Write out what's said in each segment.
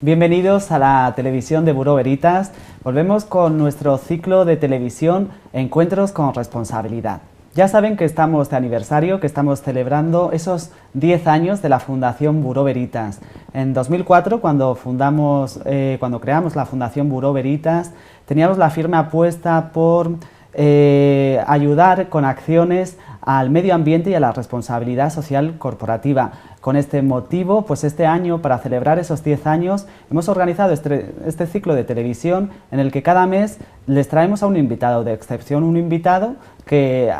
Bienvenidos a la televisión de Buró Veritas. Volvemos con nuestro ciclo de televisión Encuentros con Responsabilidad. Ya saben que estamos de aniversario, que estamos celebrando esos 10 años de la Fundación Buró Veritas. En 2004, cuando creamos la Fundación Buró Veritas, teníamos la firme apuesta por ayudar con acciones al medio ambiente y a la responsabilidad social corporativa. Con este motivo, pues este año, para celebrar esos 10 años, hemos organizado este ciclo de televisión en el que cada mes les traemos a un invitado de excepción, un invitado que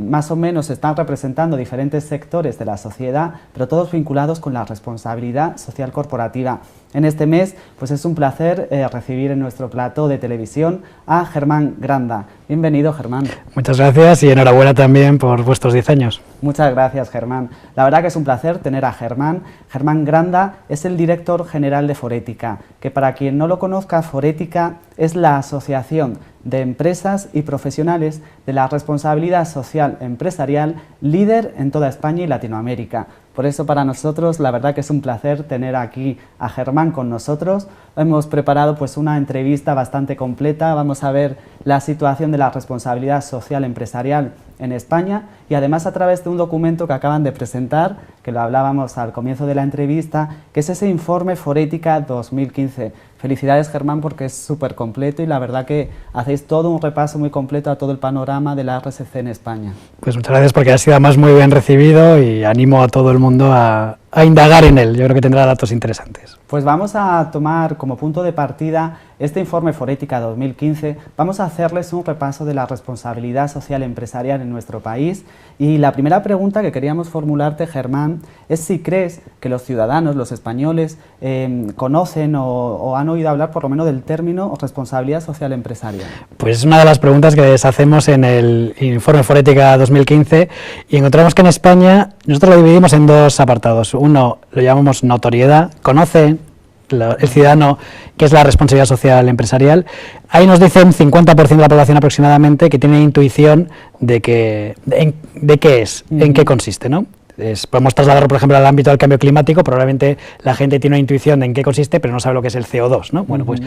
más o menos están representando diferentes sectores de la sociedad, pero todos vinculados con la responsabilidad social corporativa. En este mes, pues es un placer recibir en nuestro plató de televisión a Germán Granda. Bienvenido, Germán. Muchas gracias y enhorabuena también por vuestros 10 años. Muchas gracias, Germán. La verdad que es un placer tener a Germán. Germán Granda es el director general de Forética, que para quien no lo conozca, Forética es la asociación de empresas y profesionales de la responsabilidad social empresarial líder en toda España y Latinoamérica. Por eso para nosotros la verdad que es un placer tener aquí a Germán con nosotros. Hemos preparado pues una entrevista bastante completa, vamos a ver la situación de la responsabilidad social empresarial en España y además a través de un documento que acaban de presentar, que lo hablábamos al comienzo de la entrevista, que es ese informe Forética 2015. Felicidades, Germán, porque es súper completo y la verdad que hacéis todo un repaso muy completo a todo el panorama de la RSC en España. Pues muchas gracias porque ha sido además muy bien recibido y animo a todo el mundo a indagar en él. Yo creo que tendrá datos interesantes. Pues vamos a tomar como punto de partida este informe Forética 2015. Vamos a hacerles un repaso de la responsabilidad social empresarial en nuestro país y la primera pregunta que queríamos formularte, Germán, es si crees que los ciudadanos, los españoles, conocen o han oído hablar por lo menos del término responsabilidad social empresarial. Pues es una de las preguntas que les hacemos en el informe Forética 2015 y encontramos que en España nosotros lo dividimos en dos apartados. Uno lo llamamos notoriedad, conoce el ciudadano qué es la responsabilidad social empresarial. Ahí nos dicen 50% de la población aproximadamente que tiene intuición de qué es, en qué consiste, ¿no? Podemos trasladarlo, por ejemplo, al ámbito del cambio climático. Probablemente la gente tiene una intuición de en qué consiste, pero no sabe lo que es el CO2, ¿no? Bueno, pues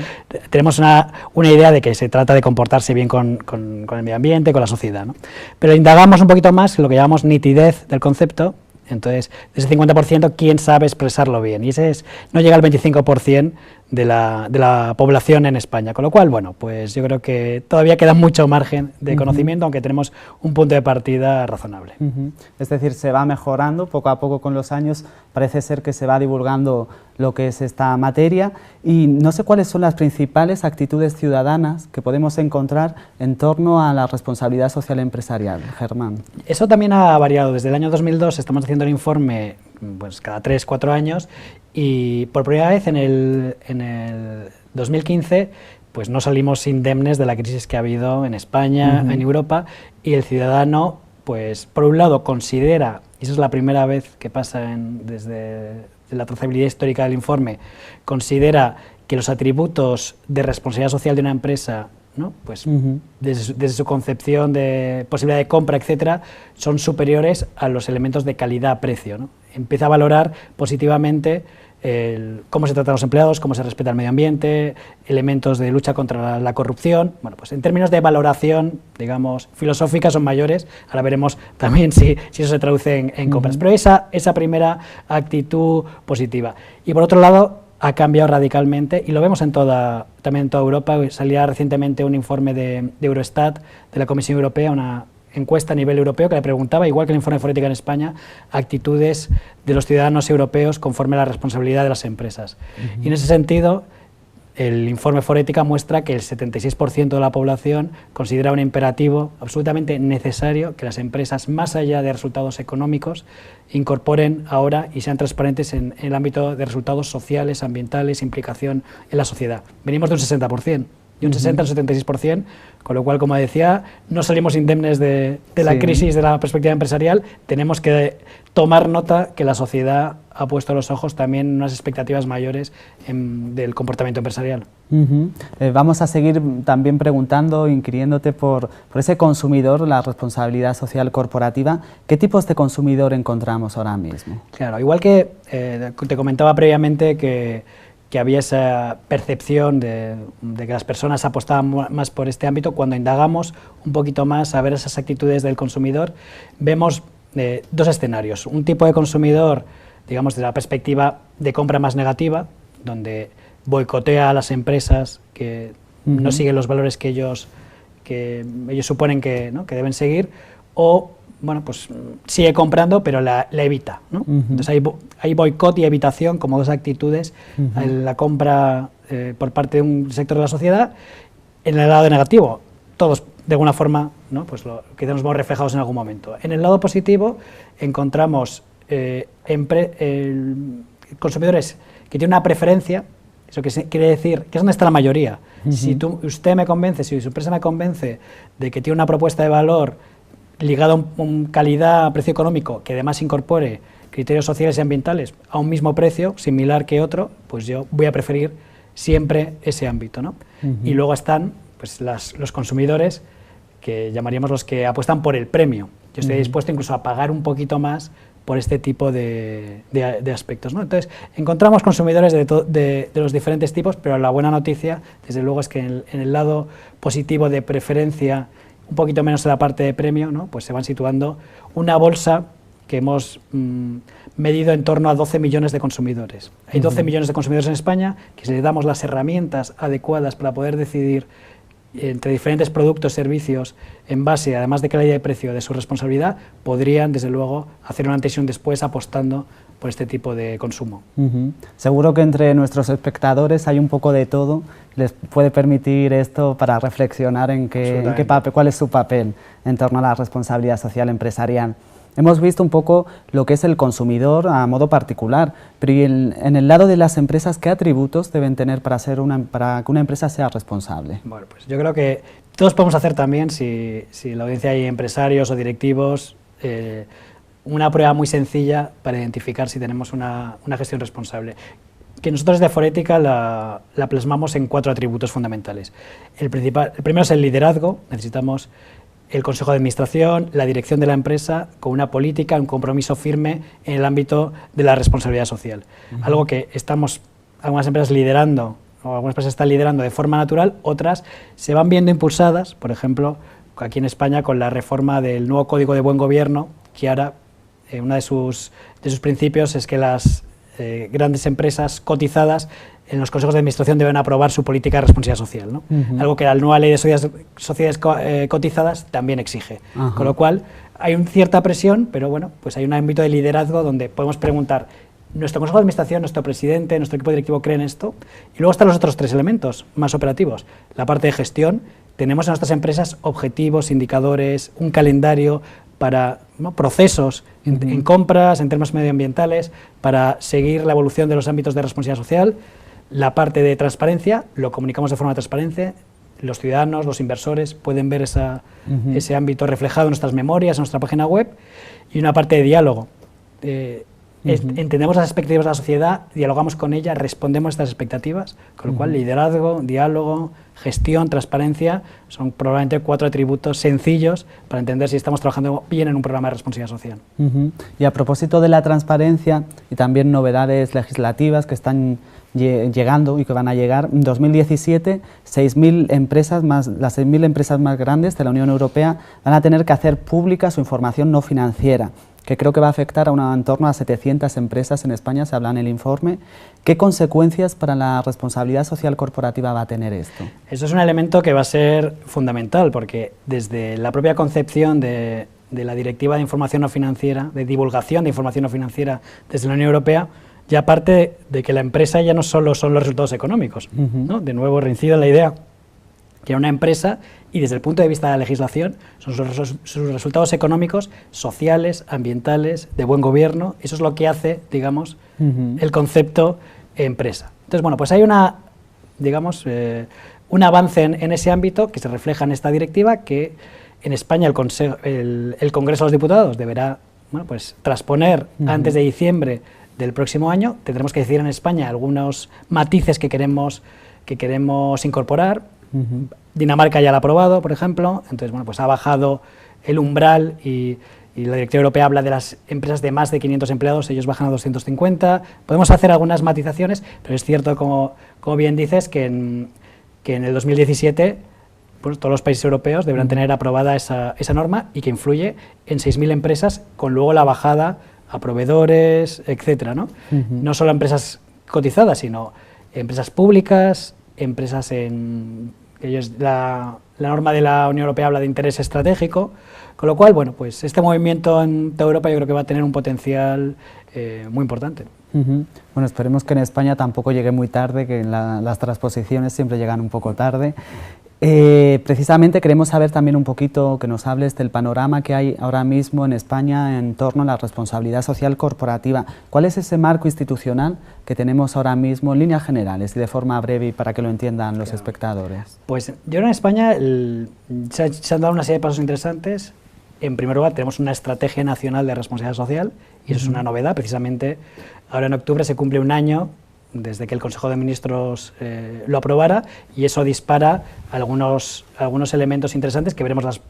tenemos una idea de que se trata de comportarse bien con el medio ambiente, con la sociedad, ¿no? Pero indagamos un poquito más en lo que llamamos nitidez del concepto. Entonces, de ese 50%, ¿quién sabe expresarlo bien? Y ese no llega al 25% de la población en España. Con lo cual, bueno, pues yo creo que todavía queda mucho margen de conocimiento, aunque tenemos un punto de partida razonable. Es decir, se va mejorando poco a poco con los años, parece ser que se va divulgando lo que es esta materia y no sé cuáles son las principales actitudes ciudadanas que podemos encontrar en torno a la responsabilidad social empresarial. Germán. Eso también ha variado. Desde el año 2002 estamos haciendo el informe pues cada 3-4 años y por primera vez en el 2015 pues no salimos indemnes de la crisis que ha habido en España, en Europa, y el ciudadano pues por un lado considera, y eso es la primera vez que pasa desde la trazabilidad histórica del informe, considera que los atributos de responsabilidad social de una empresa, ¿no? Pues desde su concepción de posibilidad de compra, etcétera, son superiores a los elementos de calidad-precio, ¿no? Empieza a valorar positivamente cómo se tratan los empleados, cómo se respeta el medio ambiente, elementos de lucha contra la corrupción. Bueno, pues en términos de valoración, digamos, filosófica son mayores. Ahora veremos también si eso se traduce en compras. Pero esa primera actitud positiva. Y por otro lado, ha cambiado radicalmente y lo vemos también en toda Europa. Salía recientemente un informe de Eurostat, de la Comisión Europea, una encuesta a nivel europeo que le preguntaba, igual que el informe de Forética en España, actitudes de los ciudadanos europeos conforme a la responsabilidad de las empresas. Y en ese sentido, el informe Forética muestra que el 76% de la población considera un imperativo absolutamente necesario que las empresas, más allá de resultados económicos, incorporen ahora y sean transparentes en el ámbito de resultados sociales, ambientales, implicación en la sociedad. Venimos de un 60%. Y un 60 o 76%, con lo cual, como decía, no salimos indemnes de la crisis de la perspectiva empresarial. Tenemos que tomar nota que la sociedad ha puesto los ojos también en unas expectativas mayores del comportamiento empresarial. Vamos a seguir también preguntando, inquiriéndote por ese consumidor, la responsabilidad social corporativa. ¿Qué tipos de consumidor encontramos ahora mismo? Claro, igual que te comentaba previamente que que había esa percepción de que las personas apostaban más por este ámbito. Cuando indagamos un poquito más a ver esas actitudes del consumidor, vemos dos escenarios. Un tipo de consumidor, digamos, desde la perspectiva de compra más negativa, donde boicotea a las empresas que no siguen los valores que ellos suponen que, ¿no?, que deben seguir, o bueno, pues sigue comprando pero la evita, ¿no? Entonces hay boicot y evitación como dos actitudes en la compra por parte de un sector de la sociedad. En el lado negativo, todos de alguna forma, ¿no?, pues que nos vemos reflejados en algún momento. En el lado positivo encontramos consumidores que tienen una preferencia. Eso quiere decir que es donde está la mayoría. Si usted me convence, si su empresa me convence de que tiene una propuesta de valor ligada a calidad, precio económico, que además incorpore criterios sociales y ambientales a un mismo precio, similar que otro, pues yo voy a preferir siempre ese ámbito, ¿no? Y luego están pues los consumidores, que llamaríamos los que apuestan por el premio. Yo estoy dispuesto incluso a pagar un poquito más por este tipo de aspectos, ¿no? Entonces, encontramos consumidores de los diferentes tipos, pero la buena noticia, desde luego, es que en el lado positivo de preferencia, un poquito menos en la parte de premio, ¿no?, pues se van situando una bolsa que hemos medido en torno a 12 millones de consumidores. Hay 12 millones de consumidores en España que, si les damos las herramientas adecuadas para poder decidir entre diferentes productos, servicios, en base, además de calidad y precio, de su responsabilidad, podrían, desde luego, hacer un antes y un después apostando por este tipo de consumo. Seguro que entre nuestros espectadores hay un poco de todo. Les puede permitir esto para reflexionar cuál es su papel en torno a la responsabilidad social empresarial. Hemos visto un poco lo que es el consumidor a modo particular, pero en el lado de las empresas, ¿qué atributos deben tener para que una empresa sea responsable? Bueno, pues yo creo que todos podemos hacer también, si la audiencia hay empresarios o directivos, una prueba muy sencilla para identificar si tenemos una gestión responsable, que nosotros de Forética la plasmamos en 4 atributos fundamentales. El primero es el liderazgo. Necesitamos el consejo de administración, la dirección de la empresa, con una política, un compromiso firme en el ámbito de la responsabilidad social. Algo que algunas empresas liderando, o algunas empresas están liderando de forma natural, otras se van viendo impulsadas, por ejemplo, aquí en España con la reforma del nuevo Código de Buen Gobierno, que ahora uno de sus principios es que las grandes empresas cotizadas en los consejos de administración deben aprobar su política de responsabilidad social, ¿no? Algo que la nueva ley de sociedades cotizadas también exige. Con lo cual hay una cierta presión, pero bueno, pues hay un ámbito de liderazgo donde podemos preguntar: nuestro consejo de administración, nuestro presidente, nuestro equipo directivo creen esto. Y luego están los otros 3 elementos más operativos. La parte de gestión. Tenemos en nuestras empresas objetivos, indicadores, un calendario para, ¿no?, procesos en compras, en temas medioambientales, para seguir la evolución de los ámbitos de responsabilidad social. La parte de transparencia, lo comunicamos de forma transparente. Los ciudadanos, los inversores pueden ver ese ámbito reflejado en nuestras memorias, en nuestra página web. Y una parte de diálogo. Entendemos las expectativas de la sociedad, dialogamos con ella, respondemos a estas expectativas, con lo cual liderazgo, diálogo, gestión, transparencia son probablemente 4 atributos sencillos para entender si estamos trabajando bien en un programa de responsabilidad social. Y a propósito de la transparencia y también novedades legislativas que están llegando y que van a llegar, en 2017 las 6.000 empresas más grandes de la Unión Europea van a tener que hacer pública su información no financiera, que creo que va a afectar en torno a 700 empresas en España, se habla en el informe. ¿Qué consecuencias para la responsabilidad social corporativa va a tener esto? Eso es un elemento que va a ser fundamental, porque desde la propia concepción de la Directiva de Información No Financiera, de divulgación de información no financiera desde la Unión Europea, ya parte de que la empresa ya no solo son los resultados económicos, ¿no? De nuevo reincido en la idea que una empresa, y desde el punto de vista de la legislación, son sus resultados económicos, sociales, ambientales, de buen gobierno. Eso es lo que hace, digamos, el concepto empresa. Entonces, bueno, pues hay un avance en ese ámbito que se refleja en esta directiva, que en España el Congreso de los Diputados deberá, bueno, pues transponer antes de diciembre del próximo año. Tendremos que decidir en España algunos matices que queremos incorporar. Dinamarca ya lo ha aprobado, por ejemplo. Entonces, bueno, pues ha bajado el umbral y y la Directiva Europea habla de las empresas de más de 500 empleados, ellos bajan a 250. Podemos hacer algunas matizaciones, pero es cierto, como bien dices, que en el 2017 pues, todos los países europeos deberán tener aprobada esa norma y que influye en 6.000 empresas, con luego la bajada a proveedores, etcétera, ¿no? No solo empresas cotizadas, sino empresas públicas, empresas en... La norma de la Unión Europea habla de interés estratégico, con lo cual, bueno, pues este movimiento en toda Europa yo creo que va a tener un potencial muy importante. Bueno, esperemos que en España tampoco llegue muy tarde, que las transposiciones siempre llegan un poco tarde. Precisamente queremos saber también un poquito, que nos hables del panorama que hay ahora mismo en España en torno a la responsabilidad social corporativa. ¿Cuál es ese marco institucional que tenemos ahora mismo en líneas generales y de forma breve y para que lo entiendan los espectadores? Pues yo creo en España se han dado una serie de pasos interesantes. En primer lugar, tenemos una estrategia nacional de responsabilidad social y eso es una novedad. Precisamente ahora en octubre se cumple un año desde que el Consejo de Ministros lo aprobara, y eso dispara algunos elementos interesantes que veremos,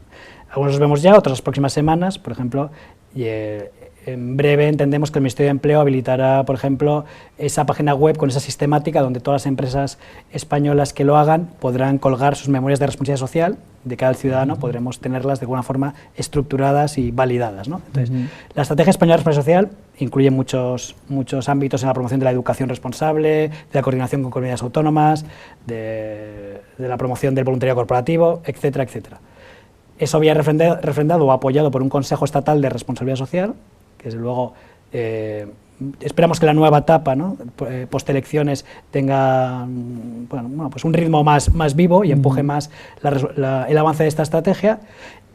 algunos los vemos ya, otros las próximas semanas. Por ejemplo, en breve entendemos que el Ministerio de Empleo habilitará, por ejemplo, esa página web con esa sistemática donde todas las empresas españolas que lo hagan podrán colgar sus memorias de responsabilidad social de cada ciudadano, podremos tenerlas de alguna forma estructuradas y validadas, ¿no? Entonces, la Estrategia Española de Responsabilidad Social incluye muchos ámbitos en la promoción de la educación responsable, de la coordinación con comunidades autónomas, de la promoción del voluntariado corporativo, etcétera, etcétera. Eso había refrendado o apoyado por un Consejo Estatal de Responsabilidad Social, que desde luego esperamos que la nueva etapa, ¿no?, postelecciones tenga pues un ritmo más vivo y empuje más el avance de esta estrategia.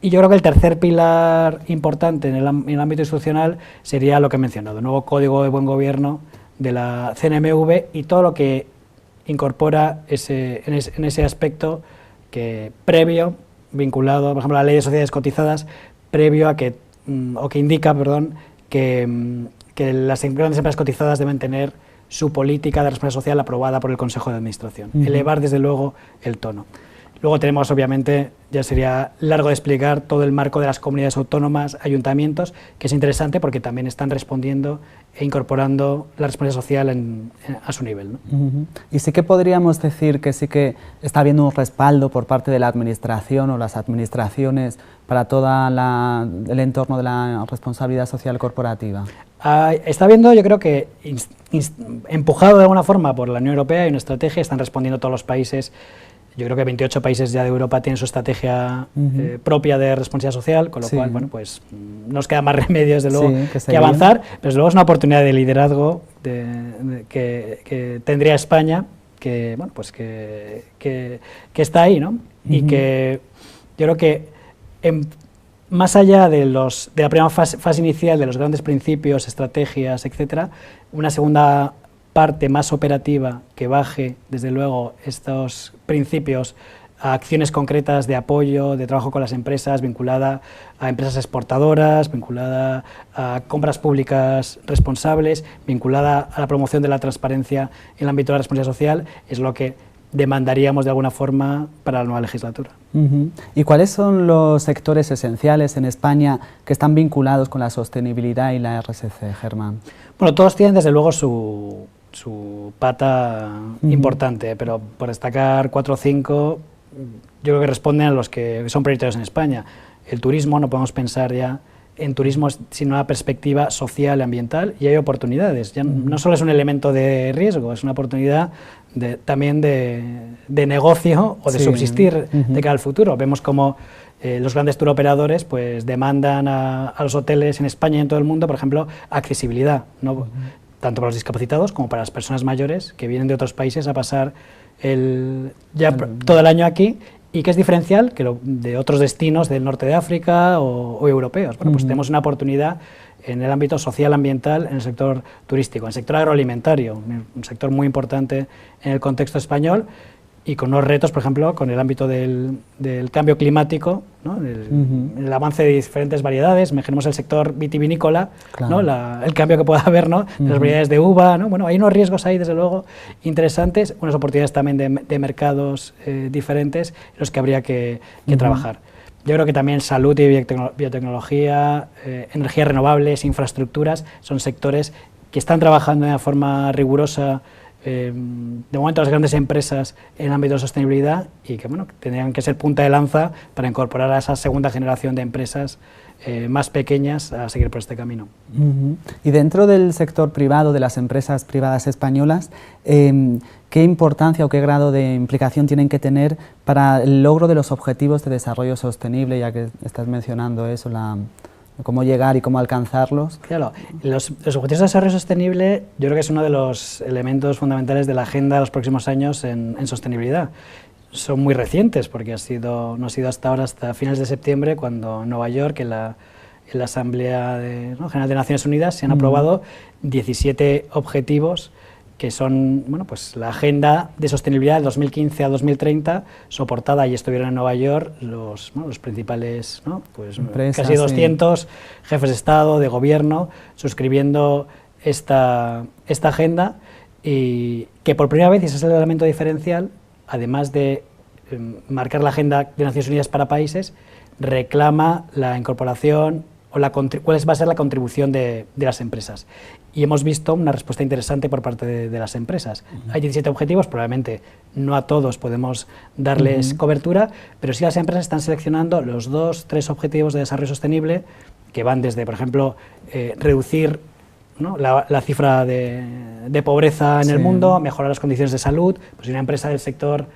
Y yo creo que el tercer pilar importante en el ámbito institucional sería lo que he mencionado, el nuevo Código de Buen Gobierno de la CNMV y todo lo que incorpora en ese aspecto que previo, vinculado, por ejemplo, a la Ley de Sociedades Cotizadas, previo a que indica, que las grandes empresas cotizadas deben tener su política de responsabilidad social aprobada por el Consejo de Administración. Elevar, desde luego, el tono. Luego tenemos, obviamente, ya sería largo de explicar, todo el marco de las comunidades autónomas, ayuntamientos, que es interesante porque también están respondiendo e incorporando la responsabilidad social a su nivel, ¿no? Y sí que podríamos decir que sí que está habiendo un respaldo por parte de la administración o las administraciones para todo el entorno de la responsabilidad social corporativa. Está habiendo, yo creo que, empujado de alguna forma por la Unión Europea, y una estrategia, están respondiendo todos los países. Yo creo que 28 países ya de Europa tienen su estrategia propia de responsabilidad social, con lo cual, bueno, pues nos queda más remedio, desde luego, que avanzar, pero desde luego es una oportunidad de liderazgo que tendría España, que, bueno, pues que está ahí, ¿no? Y que yo creo que más allá de la primera fase inicial, de los grandes principios, estrategias, etcétera, una segunda parte más operativa que baje, desde luego, estos principios a acciones concretas de apoyo, de trabajo con las empresas, vinculada a empresas exportadoras, vinculada a compras públicas responsables, vinculada a la promoción de la transparencia en el ámbito de la responsabilidad social, es lo que demandaríamos de alguna forma para la nueva legislatura. ¿Y cuáles son los sectores esenciales en España que están vinculados con la sostenibilidad y la RSC, Germán? Bueno, todos tienen desde luego su pata importante, pero por destacar 4 o 5, yo creo que responden a los que son prioritarios en España. El turismo, no podemos pensar ya en turismo sin una perspectiva social y ambiental, y hay oportunidades. Ya no solo es un elemento de riesgo, es una oportunidad también de negocio o de subsistir de cara al futuro. Vemos como los grandes touroperadores pues demandan a los hoteles en España y en todo el mundo, por ejemplo, accesibilidad, ¿no? Tanto para los discapacitados como para las personas mayores que vienen de otros países a pasar todo el año aquí, y que es diferencial que de otros destinos del norte de África o europeos. Bueno, pues tenemos una oportunidad en el ámbito social, ambiental, en el sector turístico, en el sector agroalimentario, un sector muy importante en el contexto español, y con unos retos, por ejemplo, con el ámbito del cambio climático, ¿no? El avance de diferentes variedades. Imaginemos el sector vitivinícola, ¿no? El cambio que pueda haber, ¿no?, de las variedades de uva, ¿no? Bueno, hay unos riesgos ahí, desde luego, interesantes, unas oportunidades también de mercados diferentes en los que habría que trabajar. Yo creo que también salud y biotecnología, energías renovables, infraestructuras, son sectores que están trabajando de una forma rigurosa, de momento las grandes empresas en el ámbito de sostenibilidad, y que bueno, tendrían que ser punta de lanza para incorporar a esa segunda generación de empresas más pequeñas a seguir por este camino. Y dentro del sector privado, de las empresas privadas españolas, ¿qué importancia o qué grado de implicación tienen que tener para el logro de los objetivos de desarrollo sostenible, ya que estás mencionando eso, cómo llegar y cómo alcanzarlos? Claro, los objetivos de desarrollo sostenible yo creo que es uno de los elementos fundamentales de la agenda de los próximos años en sostenibilidad. Son muy recientes porque no ha sido hasta ahora, hasta finales de septiembre, cuando en Nueva York, en la Asamblea General de Naciones Unidas, se han aprobado 17 objetivos que son pues la agenda de sostenibilidad del 2015 a 2030, soportada, y estuvieron en Nueva York los principales empresas, casi 200 jefes de Estado, de Gobierno, suscribiendo esta agenda, y que por primera vez, y ese es el elemento diferencial, además de marcar la agenda de Naciones Unidas para países, reclama la incorporación o cuál va a ser la contribución de las empresas. Y hemos visto una respuesta interesante por parte de las empresas. Hay 17 objetivos, probablemente no a todos podemos darles cobertura, pero sí las empresas están seleccionando los 2-3 objetivos de desarrollo sostenible, que van desde, por ejemplo, reducir la cifra de pobreza en el mundo, mejorar las condiciones de salud. Pues si una empresa del sector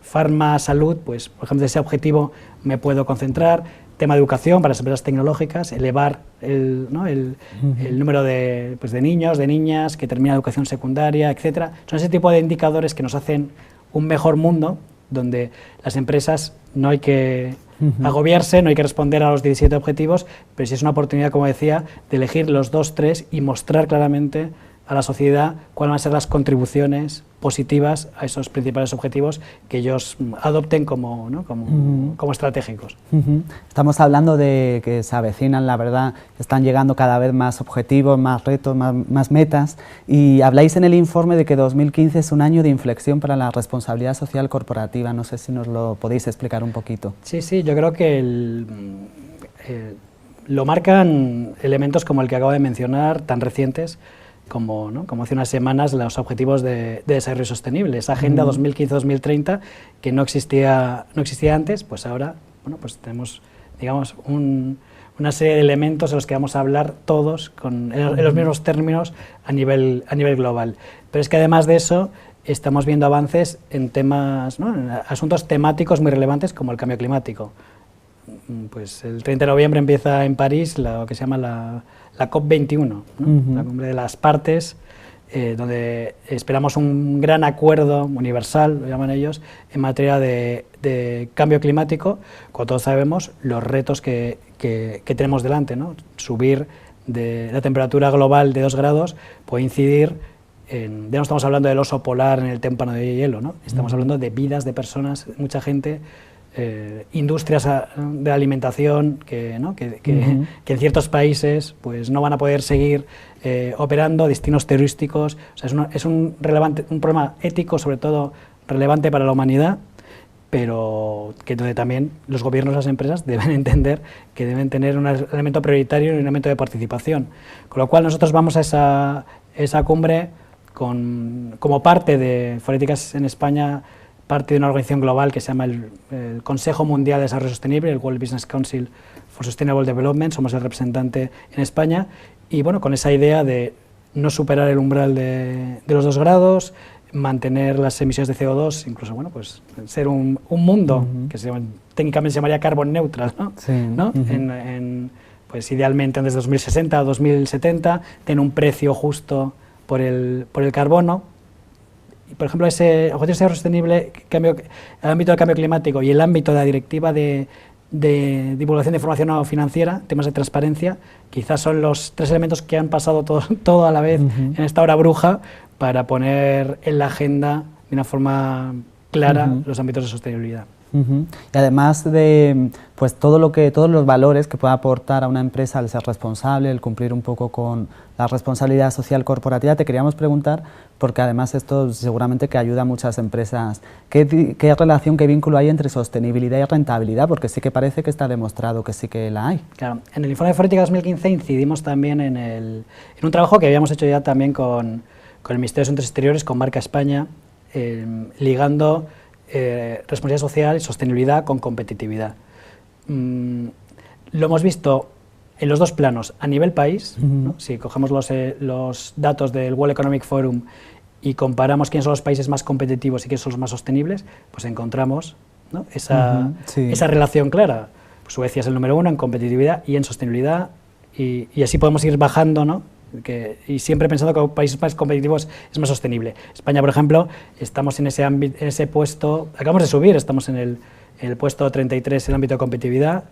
farma, salud, pues por ejemplo de ese objetivo me puedo concentrar. Tema de educación para las empresas tecnológicas, elevar el número de niños, de niñas que terminan educación secundaria, etcétera. Son ese tipo de indicadores que nos hacen un mejor mundo, donde las empresas no hay que agobiarse, no hay que responder a los 17 objetivos, pero sí es una oportunidad, como decía, de elegir los 2-3 y mostrar claramente a la sociedad cuáles van a ser las contribuciones positivas a esos principales objetivos que ellos adopten como estratégicos. Estamos hablando de que se avecinan, la verdad, están llegando cada vez más objetivos, más retos, más metas, y habláis en el informe de que 2015 es un año de inflexión para la responsabilidad social corporativa. No sé si nos lo podéis explicar un poquito. Sí, yo creo que lo marcan elementos como el que acabo de mencionar, tan recientes, como hace unas semanas los objetivos de desarrollo sostenible, esa agenda 2015-2030 que no existía antes, pues ahora pues tenemos, digamos, una serie de elementos en los que vamos a hablar todos en los mismos términos a nivel global. Pero es que además de eso estamos viendo avances en temas, en asuntos temáticos muy relevantes como el cambio climático. Pues el 30 de noviembre empieza en París lo que se llama la COP21, la cumbre de las partes, donde esperamos un gran acuerdo universal, lo llaman ellos, en materia de cambio climático, cuando todos sabemos los retos que tenemos delante, Subir de la temperatura global de 2 grados puede incidir ya no estamos hablando del oso polar en el témpano de hielo, estamos hablando de vidas de personas, mucha gente, industrias de la alimentación que en ciertos países pues no van a poder seguir operando, destinos turísticos. O sea, es un problema ético, sobre todo relevante para la humanidad, pero que donde también los gobiernos y las empresas deben entender que deben tener un elemento prioritario y un elemento de participación. Con lo cual nosotros vamos a esa cumbre como parte de Políticas en España, parte de una organización global que se llama el Consejo Mundial de Desarrollo Sostenible, el World Business Council for Sustainable Development, somos el representante en España, y con esa idea de no superar el umbral de los 2 grados, mantener las emisiones de CO2, incluso pues ser un mundo que técnicamente se llamaría carbon neutral, Sí. Pues idealmente antes de 2060 o 2070, tener un precio justo por el carbono. Por ejemplo, ese objetivo de desarrollo sostenible, el ámbito del cambio climático y el ámbito de la directiva de divulgación de información no financiera, temas de transparencia, quizás son los 3 elementos que han pasado todo a la vez en esta hora bruja para poner en la agenda de una forma clara los ámbitos de sostenibilidad. Ujú. Y además de pues todos los valores que puede aportar a una empresa el ser responsable, el cumplir un poco con la responsabilidad social corporativa, te queríamos preguntar, porque además esto seguramente que ayuda a muchas empresas, ¿qué relación, qué vínculo hay entre sostenibilidad y rentabilidad? Porque sí que parece que está demostrado que sí que la hay. Claro, en el informe de Forética 2015 incidimos también en un trabajo que habíamos hecho ya también con el Ministerio de Asuntos Exteriores, con Marca España, ligando responsabilidad social y sostenibilidad con competitividad. Lo hemos visto en los dos planos, a nivel país, ¿no? Si cogemos los datos del World Economic Forum y comparamos quiénes son los países más competitivos y quiénes son los más sostenibles, pues encontramos, ¿no? esa relación clara. Pues Suecia es el número 1 en competitividad y en sostenibilidad, y así podemos ir bajando, ¿no? Y siempre pensando que los países más competitivos es más sostenible. España, por ejemplo, estamos en ese puesto, acabamos de subir, estamos en el puesto 33 en el ámbito de competitividad.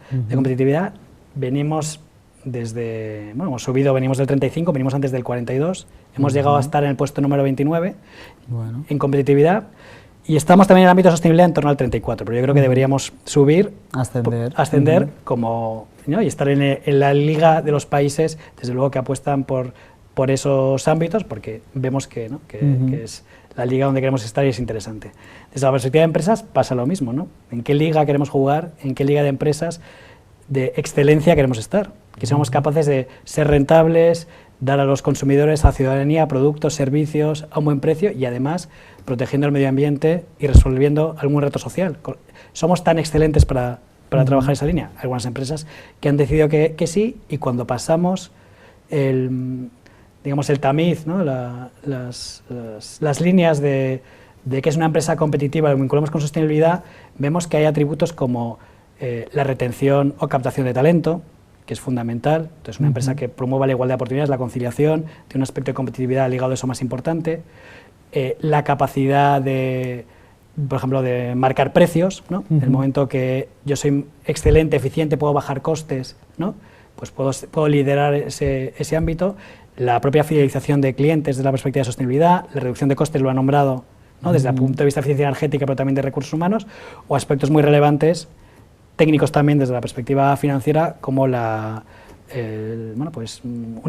Venimos desde, bueno, hemos subido, venimos del 35, venimos antes del 42, hemos llegado a estar en el puesto número 29 en competitividad, y estamos también en el ámbito de sostenibilidad en torno al 34, pero yo creo que deberíamos subir, ascender como, ¿no? Y estar en la liga de los países, desde luego, que apuestan por esos ámbitos, porque vemos que, ¿no? que es la liga donde queremos estar y es interesante. Desde la perspectiva de empresas pasa lo mismo, ¿no? ¿En qué liga queremos jugar? ¿En qué liga de empresas de excelencia queremos estar? Que seamos capaces de ser rentables, dar a los consumidores, a la ciudadanía, productos, servicios a un buen precio y además protegiendo el medio ambiente y resolviendo algún reto social. Somos tan excelentes para trabajar esa línea. Hay algunas empresas que han decidido que sí, y cuando pasamos el tamiz, ¿no? las líneas de que es una empresa competitiva, lo vinculamos con sostenibilidad, vemos que hay atributos como la retención o captación de talento, que es fundamental. Entonces, una empresa que promueva la igualdad de oportunidades, la conciliación, tiene un aspecto de competitividad ligado a eso más importante. La capacidad de, por ejemplo, de marcar precios, ¿no? En el momento que yo soy excelente, eficiente, puedo bajar costes, ¿no? Pues puedo liderar ese ámbito. La propia fidelización de clientes desde la perspectiva de sostenibilidad, la reducción de costes, lo ha nombrado, ¿no? Desde el punto de vista de eficiencia energética, pero también de recursos humanos, o aspectos muy relevantes, técnicos también desde la perspectiva financiera, como un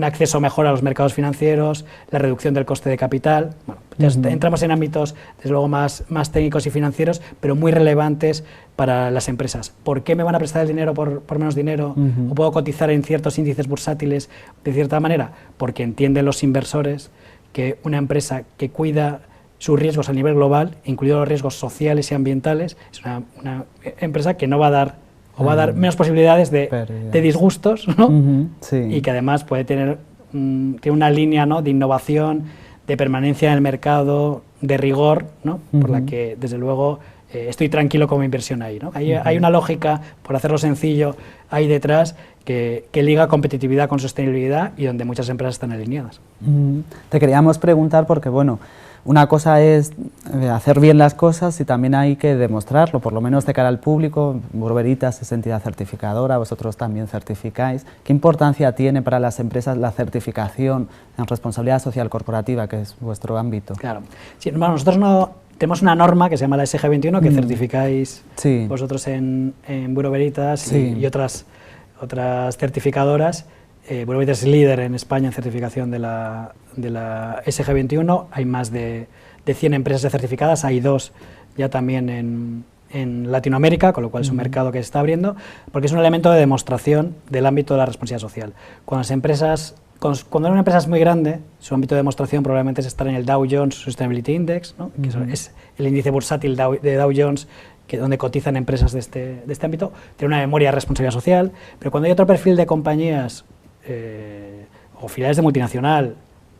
acceso mejor a los mercados financieros, la reducción del coste de capital. Bueno, ya entramos en ámbitos, desde luego, más técnicos y financieros, pero muy relevantes para las empresas. ¿Por qué me van a prestar el dinero por menos dinero? ¿O puedo cotizar en ciertos índices bursátiles de cierta manera? Porque entienden los inversores que una empresa que cuida sus riesgos a nivel global, incluidos los riesgos sociales y ambientales, es una empresa que no va a dar, o va a dar menos posibilidades de disgustos, ¿no? Y que además puede tener tiene una línea, ¿no? de innovación, de permanencia en el mercado, de rigor, ¿no? Por la que, desde luego, estoy tranquilo como inversión ahí, ¿no? Hay una lógica, por hacerlo sencillo, ahí detrás, que liga competitividad con sostenibilidad y donde muchas empresas están alineadas. Te queríamos preguntar porque, bueno, una cosa es hacer bien las cosas y también hay que demostrarlo, por lo menos de cara al público. Bureau Veritas es entidad certificadora, vosotros también certificáis. ¿Qué importancia tiene para las empresas la certificación en responsabilidad social corporativa, que es vuestro ámbito? Claro. Sí, bueno, nosotros tenemos una norma que se llama la SG21 que certificáis vosotros en Bureau Veritas y otras certificadoras. Bureau Veritas es líder en España en certificación de la SG21, hay más de 100 empresas certificadas, hay 2 ya también en Latinoamérica, con lo cual es un mercado que se está abriendo, porque es un elemento de demostración del ámbito de la responsabilidad social. Cuando una empresa es muy grande, su ámbito de demostración probablemente es estar en el Dow Jones Sustainability Index, ¿no? Que es el índice bursátil de Dow Jones, donde cotizan empresas de este ámbito, tiene una memoria de responsabilidad social, pero cuando hay otro perfil de compañías o filiales de multinacional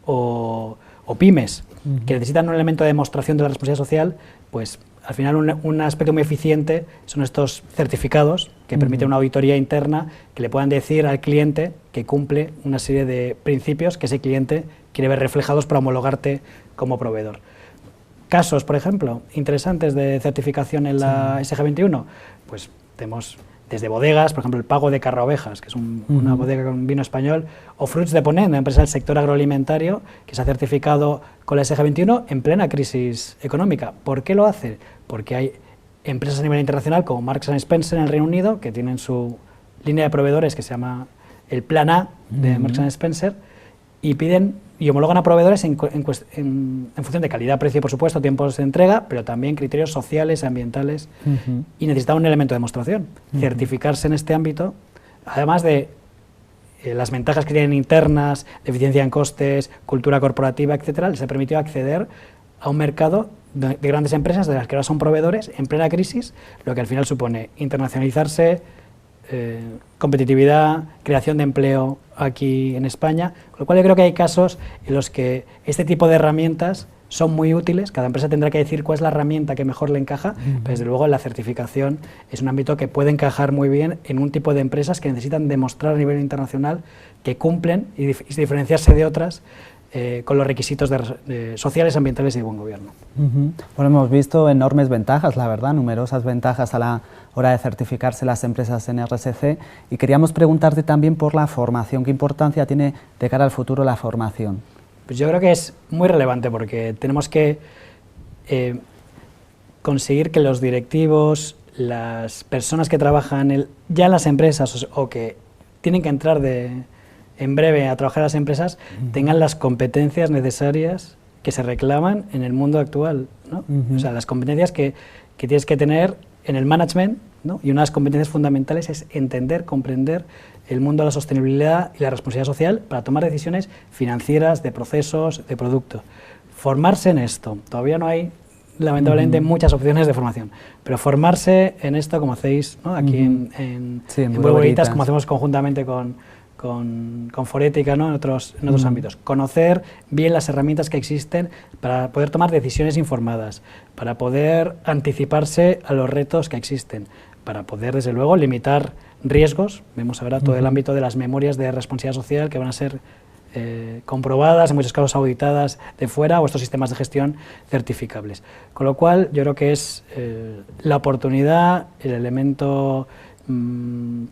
o pymes que necesitan un elemento de demostración de la responsabilidad social, pues al final un aspecto muy eficiente son estos certificados que permiten una auditoría interna que le puedan decir al cliente que cumple una serie de principios que ese cliente quiere ver reflejados para homologarte como proveedor. Casos, por ejemplo, interesantes de certificación en la SG21, pues tenemos desde bodegas, por ejemplo, el Pago de Carraovejas, que es una bodega con vino español, o Fruits de Ponent, una empresa del sector agroalimentario que se ha certificado con la SG21 en plena crisis económica. ¿Por qué lo hace? Porque hay empresas a nivel internacional como Marks Spencer en el Reino Unido, que tienen su línea de proveedores que se llama el Plan A de Marks Spencer, y piden y homologan a proveedores en función de calidad, precio, por supuesto, tiempos de entrega, pero también criterios sociales, ambientales, y necesita un elemento de demostración. Certificarse en este ámbito, además de las ventajas que tienen internas, de eficiencia en costes, cultura corporativa, etcétera, les ha permitido acceder a un mercado de grandes empresas de las que ahora son proveedores en plena crisis, lo que al final supone internacionalizarse, competitividad, creación de empleo aquí en España, con lo cual yo creo que hay casos en los que este tipo de herramientas son muy útiles. Cada empresa tendrá que decir cuál es la herramienta que mejor le encaja, pero desde luego la certificación es un ámbito que puede encajar muy bien en un tipo de empresas que necesitan demostrar a nivel internacional que cumplen y diferenciarse de otras con los requisitos sociales, ambientales y de buen gobierno. Bueno, hemos visto enormes ventajas, la verdad, numerosas ventajas a la hora de certificarse las empresas en RSC, y queríamos preguntarte también por la formación. ¿Qué importancia tiene de cara al futuro la formación? Pues yo creo que es muy relevante porque tenemos que conseguir que los directivos, las personas que trabajan ya en las empresas o que tienen que entrar en breve a trabajar en las empresas, tengan las competencias necesarias que se reclaman en el mundo actual, ¿no? O sea, las competencias que tienes que tener en el management, ¿no? Y una de las competencias fundamentales es entender, comprender el mundo de la sostenibilidad y la responsabilidad social para tomar decisiones financieras, de procesos, de producto. Formarse en esto. Todavía no hay, lamentablemente, muchas opciones de formación, pero formarse en esto, como hacéis, ¿no? Aquí en Buró Veritas, como hacemos conjuntamente con Forética, ¿no? en otros ámbitos. Conocer bien las herramientas que existen para poder tomar decisiones informadas, para poder anticiparse a los retos que existen, para poder, desde luego, limitar riesgos. Vemos ahora todo el ámbito de las memorias de responsabilidad social que van a ser comprobadas, en muchos casos auditadas de fuera, o estos sistemas de gestión certificables. Con lo cual, yo creo que es la oportunidad, el elemento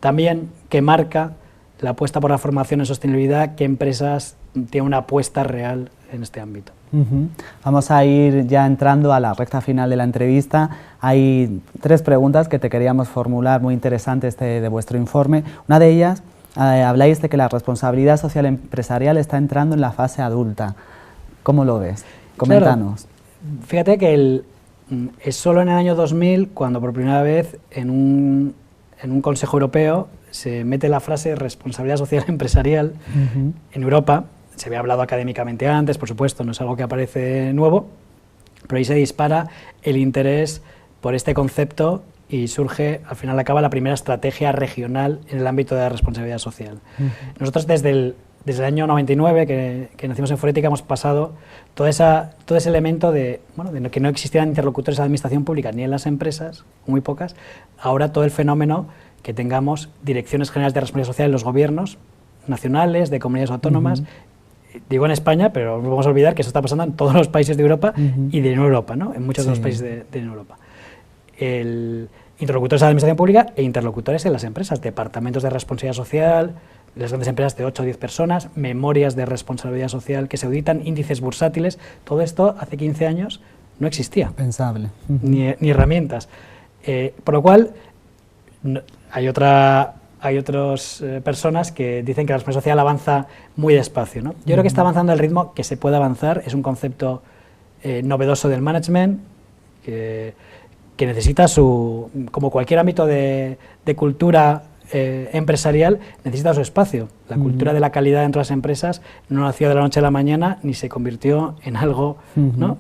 también que marca la apuesta por la formación en sostenibilidad, qué empresas tienen una apuesta real en este ámbito. Vamos a ir ya entrando a la recta final de la entrevista. Hay 3 preguntas que te queríamos formular, muy interesantes de vuestro informe. Una de ellas, habláis de que la responsabilidad social empresarial está entrando en la fase adulta. ¿Cómo lo ves? Coméntanos. Claro, fíjate que es solo en el año 2000 cuando por primera vez en un Consejo Europeo se mete la frase responsabilidad social empresarial en Europa. Se había hablado académicamente antes, por supuesto, no es algo que aparece nuevo, pero ahí se dispara el interés por este concepto y surge, al final acaba la primera estrategia regional en el ámbito de la responsabilidad social. Nosotros desde el año 99, que nacimos en Forética, hemos pasado todo ese elemento de que no existieran interlocutores de la administración pública ni en las empresas, muy pocas, ahora todo el fenómeno que tengamos direcciones generales de responsabilidad social en los gobiernos nacionales, de comunidades autónomas, digo en España, pero no vamos a olvidar que eso está pasando en todos los países de Europa y de Europa, ¿no? En muchos de los países de Europa. Interlocutores de la administración pública e interlocutores en las empresas, departamentos de responsabilidad social, las grandes empresas de 8 o 10 personas, memorias de responsabilidad social que se auditan, índices bursátiles, todo esto hace 15 años no existía. Pensable. Ni herramientas. Por lo cual, hay otras personas que dicen que la responsabilidad social avanza muy despacio, ¿no? Yo creo que está avanzando al ritmo que se puede avanzar, es un concepto novedoso del management que necesita como cualquier ámbito de cultura empresarial, necesita su espacio. La cultura de la calidad dentro de las empresas no nació de la noche a la mañana ni se convirtió en algo ¿no?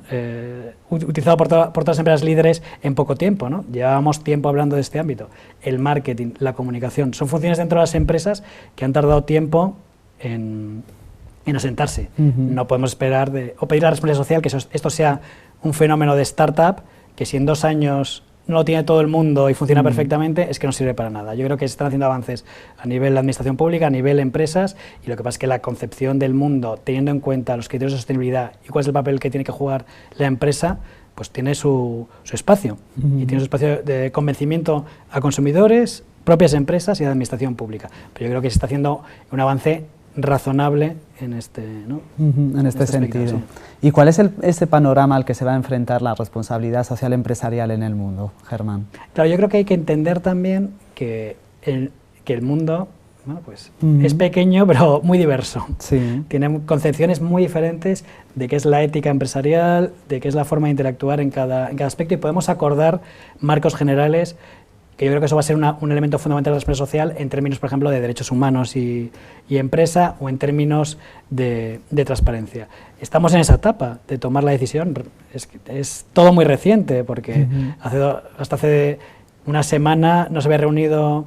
Utilizado por todas las empresas líderes en poco tiempo, ¿no? Llevábamos tiempo hablando de este ámbito. El marketing, la comunicación, son funciones dentro de las empresas que han tardado tiempo en asentarse. No podemos esperar o pedir a la responsabilidad social que esto sea un fenómeno de startup que si en 2 años no lo tiene todo el mundo y funciona perfectamente, es que no sirve para nada. Yo creo que se están haciendo avances a nivel de administración pública, a nivel de empresas, y lo que pasa es que la concepción del mundo, teniendo en cuenta los criterios de sostenibilidad y cuál es el papel que tiene que jugar la empresa, pues tiene su espacio, y tiene su espacio de convencimiento a consumidores, propias empresas y a la administración pública. Pero yo creo que se está haciendo un avance razonable en este, ¿no? En este sentido. aspecto, sí. ¿Y cuál es ese panorama al que se va a enfrentar la responsabilidad social empresarial en el mundo, Germán? Claro, yo creo que hay que entender también que el mundo, bueno, pues, es pequeño pero muy diverso. Sí. Tiene concepciones muy diferentes de qué es la ética empresarial, de qué es la forma de interactuar en cada aspecto, y podemos acordar marcos generales, que yo creo que eso va a ser un elemento fundamental de la respuesta social en términos, por ejemplo, de derechos humanos y empresa, o en términos de transparencia. Estamos en esa etapa de tomar la decisión. Es todo muy reciente, porque hasta hace una semana no se había reunido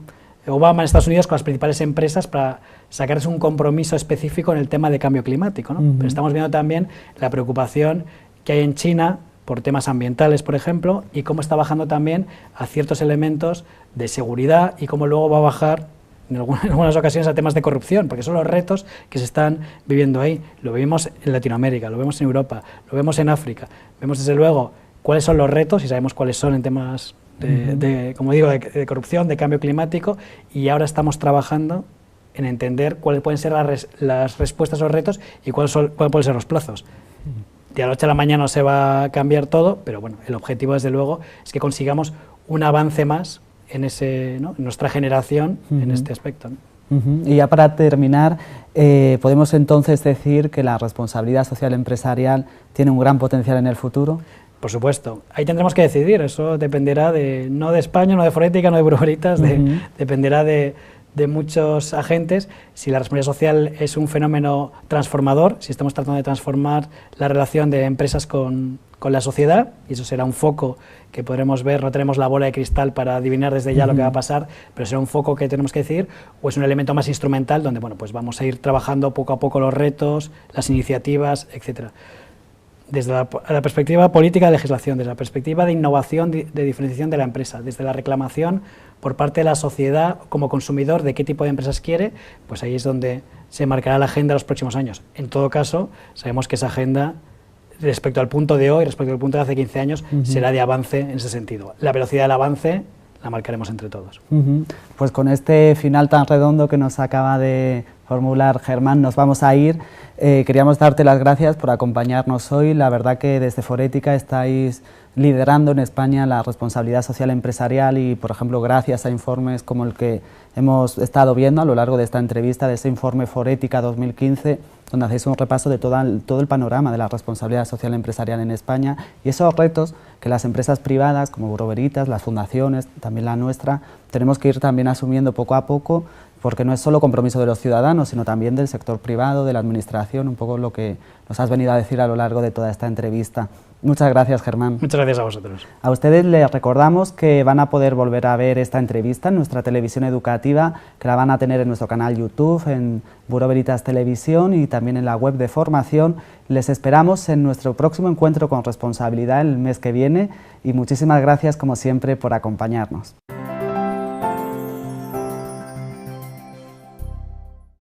Obama en Estados Unidos con las principales empresas para sacarles un compromiso específico en el tema de cambio climático, ¿no? Pero estamos viendo también la preocupación que hay en China por temas ambientales, por ejemplo, y cómo está bajando también a ciertos elementos de seguridad, y cómo luego va a bajar en algunas ocasiones a temas de corrupción, porque son los retos que se están viviendo ahí. Lo vivimos en Latinoamérica, lo vemos en Europa, lo vemos en África. Vemos desde luego cuáles son los retos, y sabemos cuáles son en temas como digo, de corrupción, de cambio climático, y ahora estamos trabajando en entender cuáles pueden ser las respuestas a los retos y cuáles pueden ser los plazos. De la noche a la mañana no se va a cambiar todo, pero bueno, el objetivo desde luego es que consigamos un avance más en en nuestra generación en este aspecto, ¿no? Y ya para terminar, ¿podemos entonces decir que la responsabilidad social empresarial tiene un gran potencial en el futuro? Por supuesto, ahí tendremos que decidir, eso dependerá no de España, no de Forética, no de Buro Veritas, dependerá de muchos agentes. Si la responsabilidad social es un fenómeno transformador, si estamos tratando de transformar la relación de empresas con la sociedad, y eso será un foco que podremos ver, no tenemos la bola de cristal para adivinar desde ya lo que va a pasar, pero será un foco que tenemos que decidir, o es un elemento más instrumental donde, bueno, pues vamos a ir trabajando poco a poco los retos, las iniciativas, etcétera. Desde la perspectiva política de legislación, desde la perspectiva de innovación, de diferenciación de la empresa, desde la reclamación por parte de la sociedad como consumidor de qué tipo de empresas quiere, pues ahí es donde se marcará la agenda de los próximos años. En todo caso, sabemos que esa agenda, respecto al punto de hoy, respecto al punto de hace 15 años, será de avance en ese sentido. La velocidad del avance la marcaremos entre todos. Pues con este final tan redondo que nos acaba de formular Germán, nos vamos a ir. Queríamos darte las gracias por acompañarnos hoy. La verdad que desde Forética estáis liderando en España la responsabilidad social empresarial, y, por ejemplo, gracias a informes como el que hemos estado viendo a lo largo de esta entrevista, de ese informe Forética 2015, donde hacéis un repaso de todo el panorama de la responsabilidad social empresarial en España y esos retos que las empresas privadas como Buro Veritas, las fundaciones, también la nuestra, tenemos que ir también asumiendo poco a poco, porque no es solo compromiso de los ciudadanos, sino también del sector privado, de la administración, un poco lo que nos has venido a decir a lo largo de toda esta entrevista. Muchas gracias, Germán. Muchas gracias a vosotros. A ustedes les recordamos que van a poder volver a ver esta entrevista en nuestra televisión educativa, que la van a tener en nuestro canal YouTube, en Buro Veritas Televisión, y también en la web de formación. Les esperamos en nuestro próximo encuentro con responsabilidad el mes que viene, y muchísimas gracias, como siempre, por acompañarnos.